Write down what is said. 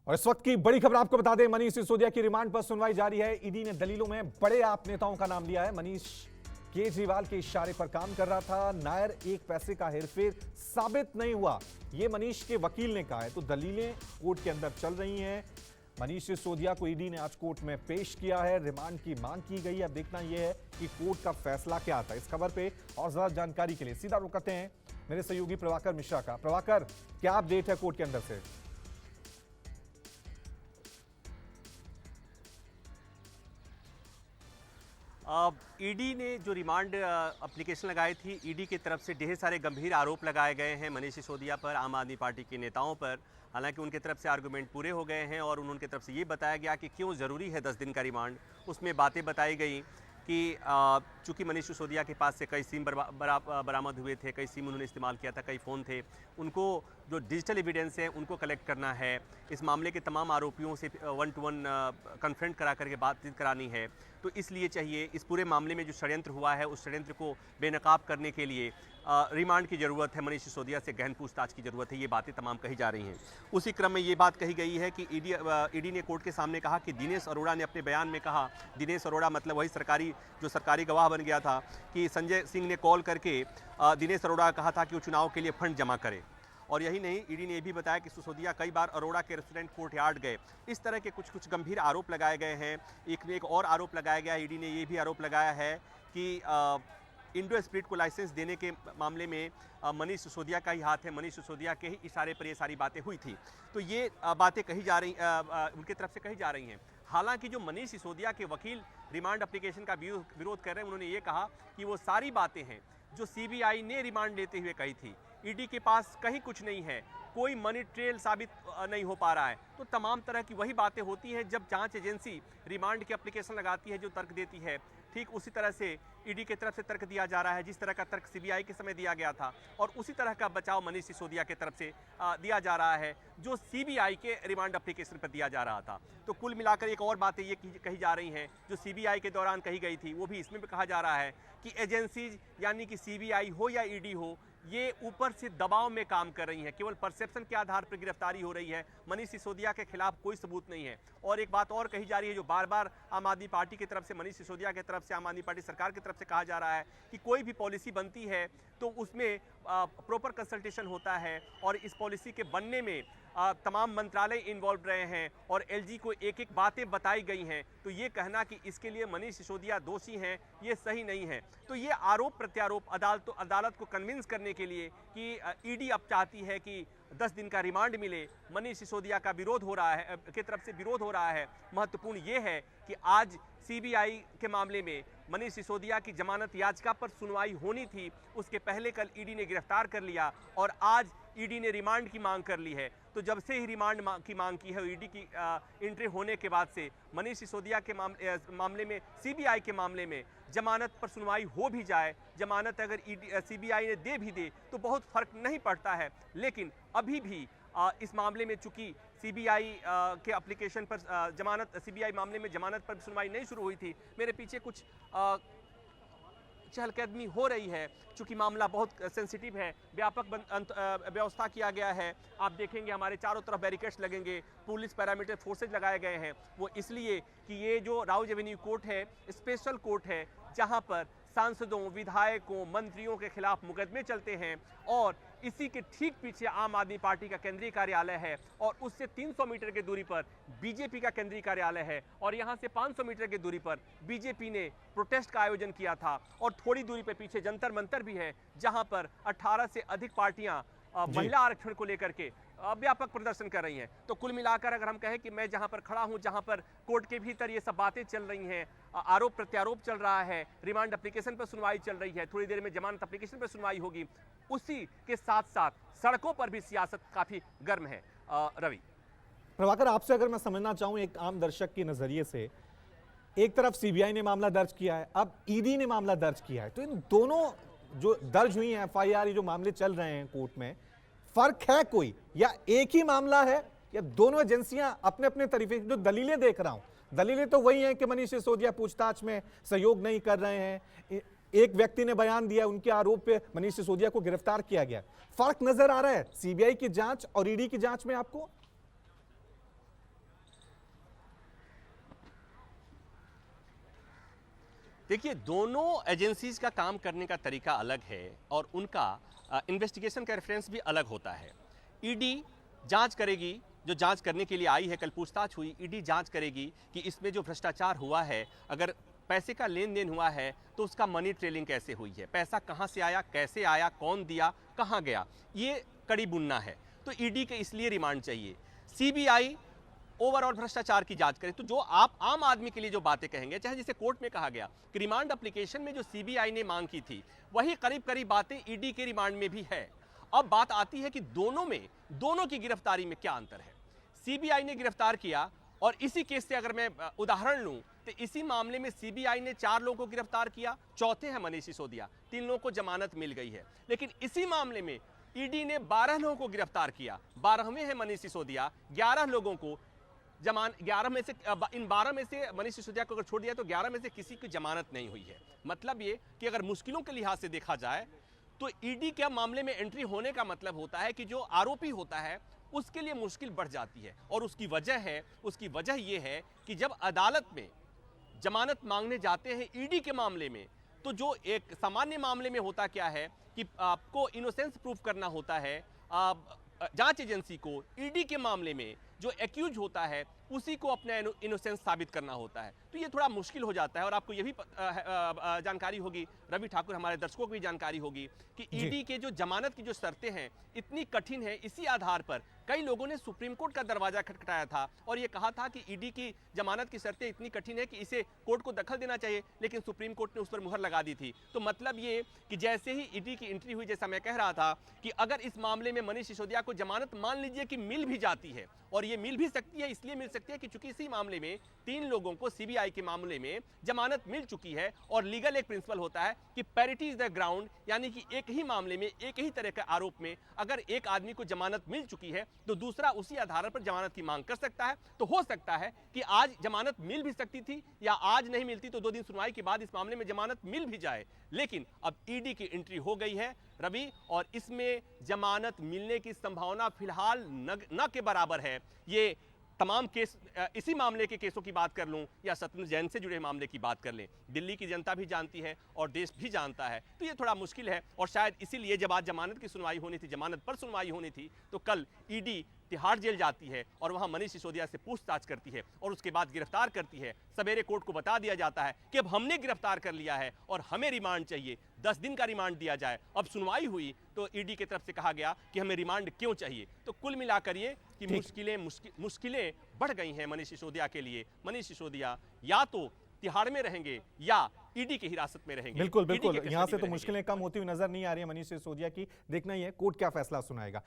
और इस वक्त की बड़ी खबर आपको बता दें, मनीष सिसोदिया की रिमांड पर सुनवाई जारी है। ईडी ने दलीलों में बड़े आप नेताओं का नाम लिया है। मनीष केजरीवाल के इशारे पर काम कर रहा था। नायर एक पैसे का हेरफेर साबित नहीं हुआ, यह मनीष के वकील ने कहा है। तो दलीलें कोर्ट के अंदर चल रही हैं। मनीष सिसोदिया को ईडी ने आज कोर्ट में पेश किया है। रिमांड की मांग की गई है। अब देखना यह है कि कोर्ट का फैसला क्या आता है। इस खबर पे और ज्यादा जानकारी के लिए सीधा रुख करते हैं मेरे सहयोगी प्रभाकर मिश्रा का। प्रभाकर, क्या अपडेट है कोर्ट के अंदर से? ईडी ने जो रिमांड एप्लीकेशन लगाई थी, ईडी की तरफ से ढेर सारे गंभीर आरोप लगाए गए हैं मनीष सिसोदिया पर, आम आदमी पार्टी के नेताओं पर। हालांकि उनके तरफ से आर्गूमेंट पूरे हो गए हैं और उनके तरफ से ये बताया गया कि क्यों ज़रूरी है 10 दिन का रिमांड। उसमें बातें बताई गई कि चूंकि मनीष सिसोदिया के पास से कई सिम बरामद हुए थे, कई सिम उन्होंने इस्तेमाल किया था, कई फ़ोन थे, उनको जो डिजिटल एविडेंस है उनको कलेक्ट करना है। इस मामले के तमाम आरोपियों से 1 to 1 कन्फ्रंट करा करके बातचीत करानी है। तो इसलिए चाहिए, इस पूरे मामले में जो षड्यंत्र हुआ है उस षड्यंत्र को बेनकाब करने के लिए रिमांड की ज़रूरत है। मनीष सिसोदिया से गहन पूछताछ की ज़रूरत है। ये बातें तमाम कही जा रही हैं। उसी क्रम में ये बात कही गई है कि ईडी ने कोर्ट के सामने कहा कि दिनेश अरोड़ा ने अपने बयान में कहा, दिनेश अरोड़ा मतलब वही सरकारी गवाह बन गया था, कि संजय सिंह ने कॉल करके दिनेश अरोड़ा कहा था कि वो चुनाव के लिए फंड जमा करे। और यही नहीं, ईडी ने यह भी बताया कि सिसोदिया कई बार अरोड़ा के रेस्टोरेंट कोर्टयार्ड गए। इस तरह के कुछ गंभीर आरोप लगाए गए हैं। एक और आरोप लगाया गया है, ईडी ने यह भी आरोप लगाया है कि इंडो स्पिरिट को लाइसेंस देने के मामले में मनीष सिसोदिया का ही हाथ है। मनीष सिसोदिया के ही इशारे पर ये सारी बातें हुई थी। तो ये बातें कही जा रही, उनकी तरफ से कही जा रही हैं। हालांकि जो मनीष सिसोदिया के वकील रिमांड एप्लीकेशन का विरोध कर रहे हैं, उन्होंने ये कहा कि वो सारी बातें हैं जो सीबीआई ने रिमांड लेते हुए कही थी। ईडी के पास कहीं कुछ नहीं है, कोई मनी ट्रेल साबित नहीं हो पा रहा है। तो तमाम तरह की वही बातें होती हैं जब जांच एजेंसी रिमांड की एप्लीकेशन लगाती है, जो तर्क देती है। ठीक उसी तरह से ईडी की तरफ से तर्क दिया जा रहा है, जिस तरह का तर्क सीबीआई के समय दिया गया था, और उसी तरह का बचाव मनीष सिसोदिया की तरफ से दिया जा रहा है जो सीबीआई के रिमांड एप्लीकेशन पर दिया जा रहा था। तो कुल मिलाकर एक और बातें ये कही जा रही हैं जो सीबीआई के दौरान कही गई थी, वो भी इसमें भी कहा जा रहा है कि एजेंसीज यानी कि सीबीआई हो या ईडी हो, ये ऊपर से दबाव में काम कर रही हैं। केवल परसेप्शन के आधार पर गिरफ्तारी हो रही है। मनीष सिसोदिया के खिलाफ कोई सबूत नहीं है। और एक बात और कही जा रही है जो बार बार आम आदमी पार्टी की तरफ से, मनीष सिसोदिया की तरफ से, आम आदमी पार्टी सरकार की तरफ से कहा जा रहा है कि कोई भी पॉलिसी बनती है तो उसमें प्रॉपर कंसल्टेशन होता है, और इस पॉलिसी के बनने में तमाम मंत्रालय इन्वॉल्व रहे हैं और एलजी को एक एक बातें बताई गई हैं। तो ये कहना कि इसके लिए मनीष सिसोदिया दोषी हैं, ये सही नहीं है। तो ये आरोप प्रत्यारोप अदालत को कन्विंस करने के लिए कि ईडी अब चाहती है कि 10 दिन का रिमांड मिले। मनीष सिसोदिया का विरोध हो रहा है, की तरफ से विरोध हो रहा है। महत्वपूर्ण ये है कि आज सीबीआई के मामले में मनीष सिसोदिया की जमानत याचिका पर सुनवाई होनी थी, उसके पहले कल ईडी ने गिरफ्तार कर लिया और आज ईडी ने रिमांड की मांग कर ली है। तो जब से ही रिमांड की मांग की है, ईडी की एंट्री होने के बाद से मनीष सिसोदिया के मामले में, सीबीआई के मामले में जमानत पर सुनवाई हो भी जाए, जमानत अगर सीबीआई ने दे भी दे तो बहुत फर्क नहीं पड़ता है। लेकिन अभी भी इस मामले में चूंकि सीबीआई के एप्लीकेशन पर सीबीआई मामले में जमानत पर सुनवाई नहीं शुरू हुई थी, मेरे पीछे कुछ चहलकदमी हो रही है। चूंकि मामला बहुत सेंसिटिव है, व्यापक व्यवस्था किया गया है। आप देखेंगे हमारे चारों तरफ बैरिकेड्स लगेंगे, पुलिस पैरामीटर फोर्सेज लगाए गए हैं। वो इसलिए कि ये जो राउज एवेन्यू कोर्ट है, स्पेशल कोर्ट है, जहां पर सांसदों, विधायकों, मंत्रियों के खिलाफ मुकदमे चलते हैं। और इसी के ठीक पीछे आम आदमी पार्टी का केंद्रीय कार्यालय है और उससे 300 मीटर की दूरी पर बीजेपी का केंद्रीय कार्यालय है, और यहां से 500 मीटर की दूरी पर बीजेपी ने प्रोटेस्ट का आयोजन किया था। और थोड़ी दूरी पर पीछे जंतर मंतर भी है, जहां पर 18 से अधिक पार्टियां महिला आरक्षण को लेकर के व्यापक प्रदर्शन कर रही हैं। तो कुल मिलाकर अगर हम कहें कि मैं जहां पर खड़ा हूं, जहां पर कोर्ट के भीतर ये सब बातें चल रही हैं, आरोप प्रत्यारोप चल रहा है, रिमांड एप्लीकेशन पर सुनवाई चल रही है, थोड़ी देर में जमानत एप्लीकेशन पर सुनवाई होगी, उसी के साथ साथ सड़कों पर भी सियासत काफी गर्म है। रवि, प्रभाकर, आपसे अगर मैं समझना चाहूं एक आम दर्शक के नजरिए से, एक तरफ सीबीआई ने मामला दर्ज किया है, अब ईडी ने मामला दर्ज किया है, तो इन दोनों जो दर्ज हुई है एफआईआर, ये जो मामले चल रहे हैं कोर्ट में, फर्क है कोई, या एक ही मामला है, या दोनों एजेंसियां अपने अपने तरीके जो दलीलें देख रहा हूं, दलीलें तो वही हैं कि मनीष सिसोदिया पूछताछ में सहयोग नहीं कर रहे हैं, एक व्यक्ति ने बयान दिया, उनके आरोप पे मनीष सिसोदिया को गिरफ्तार किया गया। फर्क नजर आ रहा है सीबीआई की जांच और ईडी की जांच में आपको? देखिए, दोनों एजेंसीज का काम करने का तरीका अलग है और उनका इन्वेस्टिगेशन का रेफरेंस भी अलग होता है। ईडी जांच करेगी, जो जांच करने के लिए आई है, कल पूछताछ हुई, ईडी जांच करेगी कि इसमें जो भ्रष्टाचार हुआ है, अगर पैसे का लेन देन हुआ है तो उसका मनी ट्रेलिंग कैसे हुई है, पैसा कहां से आया, कैसे आया, कौन दिया, कहां गया, ये कड़ी बुनना है। तो ईडी के इसलिए रिमांड चाहिए। सीबीआई ओवरऑल भ्रष्टाचार की जांच करे। तो जो आप आम आदमी के लिए जो बातें कहेंगे, चाहे जिसे कोर्ट में कहा गया कि रिमांड एप्लीकेशन में जो सीबीआई ने मांग की थी, वही करीब करीब बातें ईडी के रिमांड में भी है। अब बात आती है कि दोनों की गिरफ्तारी में क्या अंतर है। सीबीआई ने गिरफ्तार किया, और इसी केस से अगर मैं उदाहरण लूं तो इसी मामले में सीबीआई ने 4 लोगों को गिरफ्तार किया, चौथे हैं मनीष सिसोदिया, 3 लोगों को जमानत मिल गई है। लेकिन इसी मामले में ईडी ने 12 लोगों को गिरफ्तार किया, 12वें हैं मनीष सिसोदिया, 11 लोगों को 11 में से इन 12 में से मनीष सिसोदिया को अगर छोड़ दिया तो 11 में से किसी की जमानत नहीं हुई है। मतलब ये कि अगर मुश्किलों के लिहाज से देखा जाए तो ईडी के मामले में एंट्री होने का मतलब होता है कि जो आरोपी होता है उसके लिए मुश्किल बढ़ जाती है। और उसकी वजह यह है कि जब अदालत में जमानत मांगने जाते हैं ईडी के मामले में, तो जो एक सामान्य मामले में होता क्या है कि आपको इनोसेंस प्रूफ करना होता है जांच एजेंसी को, ईडी के मामले में जो एक्यूज होता है उसी को अपना इनोसेंस साबित करना होता है। तो ये थोड़ा मुश्किल हो जाता है। और आपको ये भी जानकारी होगी, रवि ठाकुर, हमारे दर्शकों को भी जानकारी होगी कि ईडी के जो जमानत की जो शर्तें हैं इतनी कठिन है। इसी आधार पर कई लोगों ने सुप्रीम कोर्ट का दरवाजा खटखटाया था और ये कहा था कि ईडी की जमानत की शर्तें इतनी कठिन है कि इसे कोर्ट को दखल देना चाहिए, लेकिन सुप्रीम कोर्ट ने उस पर मुहर लगा दी थी। तो मतलब ये कि जैसे ही ईडी की एंट्री हुई, जैसा मैं कह रहा था कि अगर इस मामले में मनीष सिसोदिया को जमानत मान लीजिए कि मिल भी जाती है, और ये मिल भी सकती है, इसलिए मिल सकती है कि चूंकि इसी मामले में 3 लोगों को सीबीआई के मामले में जमानत मिल चुकी है, और लीगल एक प्रिंसिपल होता है कि पैरिटी इज द ग्राउंड, यानी कि एक ही मामले में एक ही तरह के आरोप में अगर एक आदमी को जमानत मिल चुकी है तो दूसरा उसी आधार पर जमानत की मांग कर सकता है। तो हो सकता है कि आज जमानत मिल भी सकती थी, या आज नहीं मिलती तो 2 दिन सुनवाई के बाद इस मामले में जमानत मिल भी जाए। लेकिन अब ईडी की एंट्री हो गई है रवि, और इसमें जमानत मिलने की संभावना फिलहाल न के बराबर है। ये तमाम केस, इसी मामले के केसों की बात कर लूं या सत्येंद्र जैन से जुड़े मामले की बात कर लें, दिल्ली की जनता भी जानती है और देश भी जानता है। तो ये थोड़ा मुश्किल है, और शायद इसीलिए जब आज जमानत की सुनवाई होनी थी, जमानत पर सुनवाई होनी थी, तो कल ईडी तिहाड़ जेल जाती है और वहां मनीष सिसोदिया से पूछताछ करती है और उसके बाद गिरफ्तार करती है। सवेरे कोर्ट को बता दिया जाता है कि अब हमने गिरफ्तार कर लिया है और हमें रिमांड चाहिए, 10 दिन का रिमांड दिया जाए। अब सुनवाई हुई तो ईडी की तरफ से कहा गया कि हमें रिमांड क्यों चाहिए। तो कुल मिलाकर ये कि मुश्किलें बढ़ गई हैं मनीष सिसोदिया के लिए। मनीष सिसोदिया या तो तिहाड़ में रहेंगे या ईडी की हिरासत में रहेंगे। बिल्कुल, यहां से तो मुश्किलें कम होती हुई नजर नहीं आ रही है मनीष सिसोदिया की। देखना ही है कोर्ट क्या फैसला सुनाएगा।